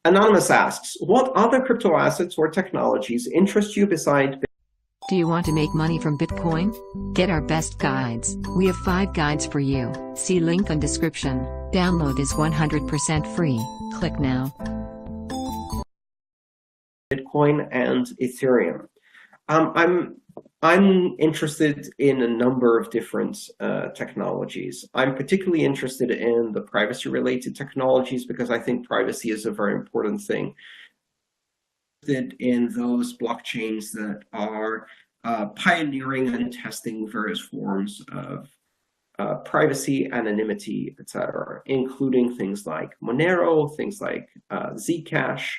Anonymous asks, what other crypto assets or technologies interest you beside? Do you want to make money from Bitcoin? Get our best guides. We have 5 guides for you. See link on description. Download is 100% free. Click now. Bitcoin and Ethereum. I'm interested in a number of different technologies. I'm particularly interested in the privacy-related technologies because I think privacy is a very important thing. In those blockchains that are pioneering and testing various forms of privacy, anonymity, etc., including things like Monero, things like Zcash,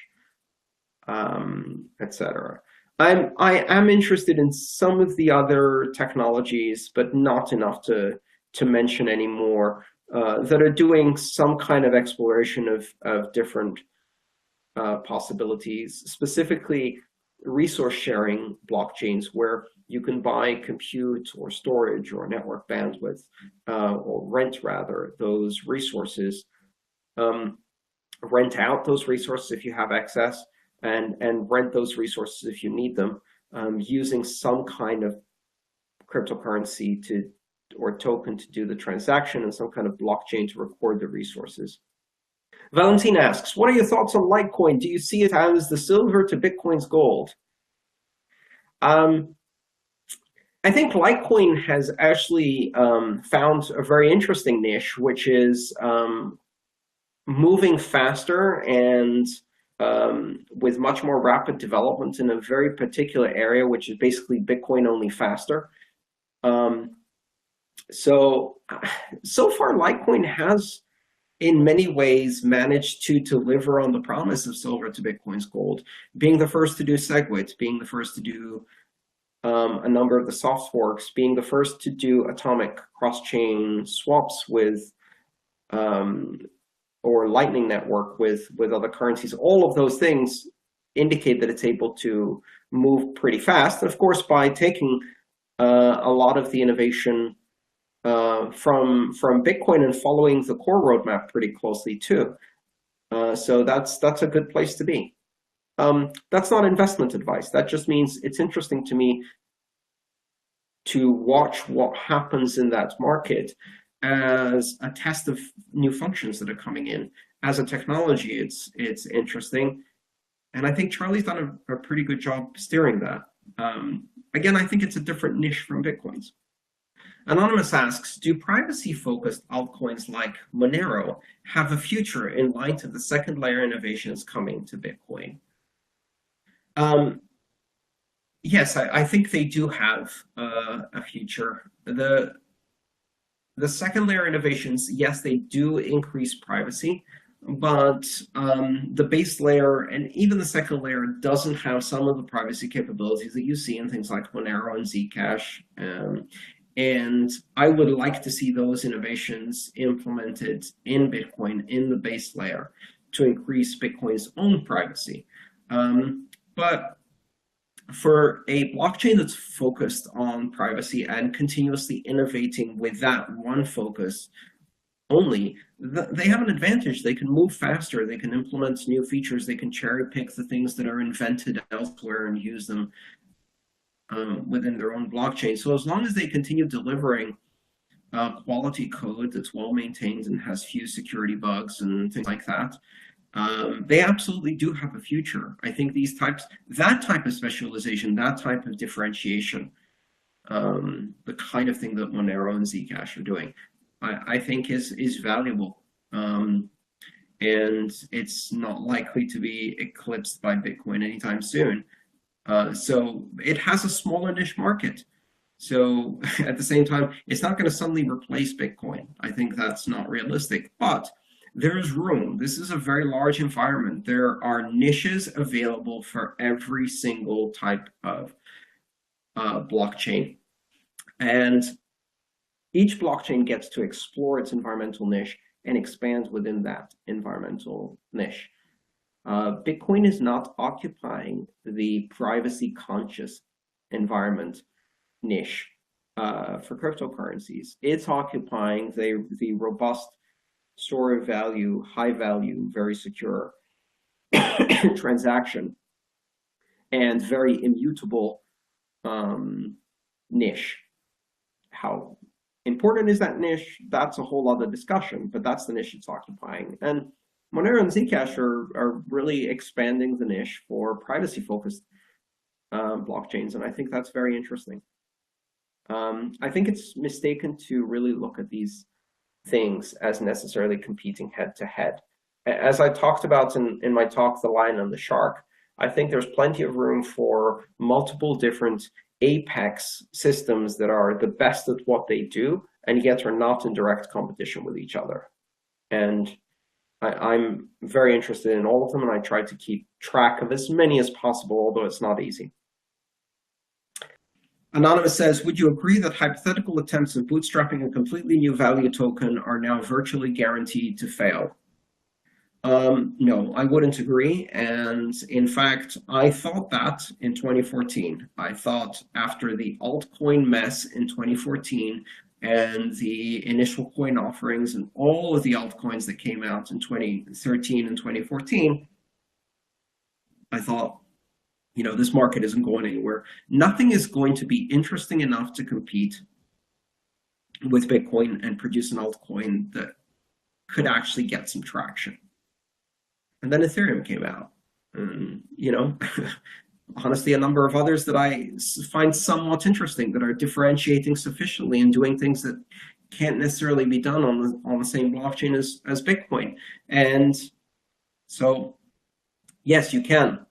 etc. I am interested in some of the other technologies, but not enough to mention any more that are doing some kind of exploration of different possibilities, specifically resource sharing blockchains where you can buy compute or storage or network bandwidth or rent rather those resources, rent out those resources if you have excess, and rent those resources if you need them, using some kind of cryptocurrency or token to do the transaction and some kind of blockchain to record the resources. Valentin asks, what are your thoughts on Litecoin? Do you see it as the silver to Bitcoin's gold? I think Litecoin has actually found a very interesting niche, which is moving faster and with much more rapid development in a very particular area, which is basically Bitcoin only faster. So far, Litecoin has in many ways managed to deliver on the promise of silver to Bitcoin's gold, being the first to do SegWit, being the first to do a number of the soft forks, being the first to do atomic cross-chain swaps with or Lightning Network with other currencies. All of those things indicate that it's able to move pretty fast. And of course, by taking a lot of the innovation from Bitcoin and following the core roadmap pretty closely too. So that's a good place to be. That's not investment advice. That just means it's interesting to me to watch what happens in that market as a test of new functions that are coming in. As a technology, it's interesting. And I think Charlie's done a pretty good job steering that. Again, I think it's a different niche from Bitcoin's. Anonymous asks, do privacy-focused altcoins like Monero have a future in light of the second layer innovations coming to Bitcoin? Yes, I think they do have a future. The second layer innovations, yes, they do increase privacy, but the base layer and even the second layer doesn't have some of the privacy capabilities that you see in things like Monero and Zcash. And I would like to see those innovations implemented in Bitcoin in the base layer to increase Bitcoin's own privacy. But for a blockchain that's focused on privacy and continuously innovating with that one focus only, they have an advantage. They can move faster, they can implement new features, they can cherry pick the things that are invented elsewhere and use them within their own blockchain. So as long as they continue delivering quality code that's well maintained and has few security bugs and things like that, they absolutely do have a future. I think that type of specialization, that type of differentiation, the kind of thing that Monero and Zcash are doing, I think is valuable. And it's not likely to be eclipsed by Bitcoin anytime soon. So it has a smaller niche market. So at the same time, it's not going to suddenly replace Bitcoin. I think that's not realistic, but there is room. This is a very large environment. There are niches available for every single type of blockchain. And each blockchain gets to explore its environmental niche and expand within that environmental niche. Bitcoin is not occupying the privacy-conscious environment niche for cryptocurrencies. It's occupying the robust store of value, high value, very secure transaction and very immutable niche. How important is that niche? That's a whole other discussion, but that's the niche it's occupying. And Monero and Zcash are really expanding the niche for privacy-focused blockchains, and I think that's very interesting. I think it's mistaken to really look at these things as necessarily competing head-to-head. As I talked about in my talk, The Lion and the Shark, I think there's plenty of room for multiple different apex systems that are the best at what they do, and yet are not in direct competition with each other. And I'm very interested in all of them, and I try to keep track of as many as possible, although it's not easy. Anonymous says, would you agree that hypothetical attempts at bootstrapping a completely new value token are now virtually guaranteed to fail? No, I wouldn't agree. And in fact, I thought that in 2014. I thought after the altcoin mess in 2014 and the initial coin offerings and all of the altcoins that came out in 2013 and 2014, I thought, you know, this market isn't going anywhere. Nothing is going to be interesting enough to compete with Bitcoin and produce an altcoin that could actually get some traction. And then Ethereum came out. And, you know, honestly, a number of others that I find somewhat interesting that are differentiating sufficiently and doing things that can't necessarily be done on the same blockchain as Bitcoin. And so, yes, you can.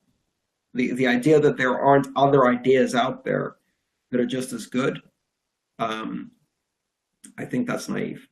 The idea that there aren't other ideas out there that are just as good, I think that's naive.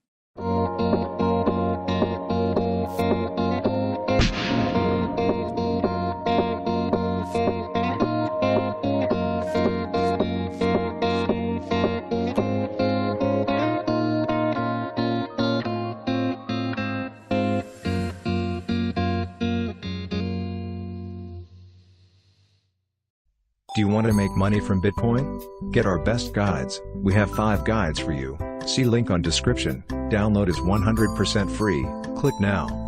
Do you want to make money from Bitcoin? Get our best guides. We have 5 guides for you. See link on description. Download is 100% free. Click now.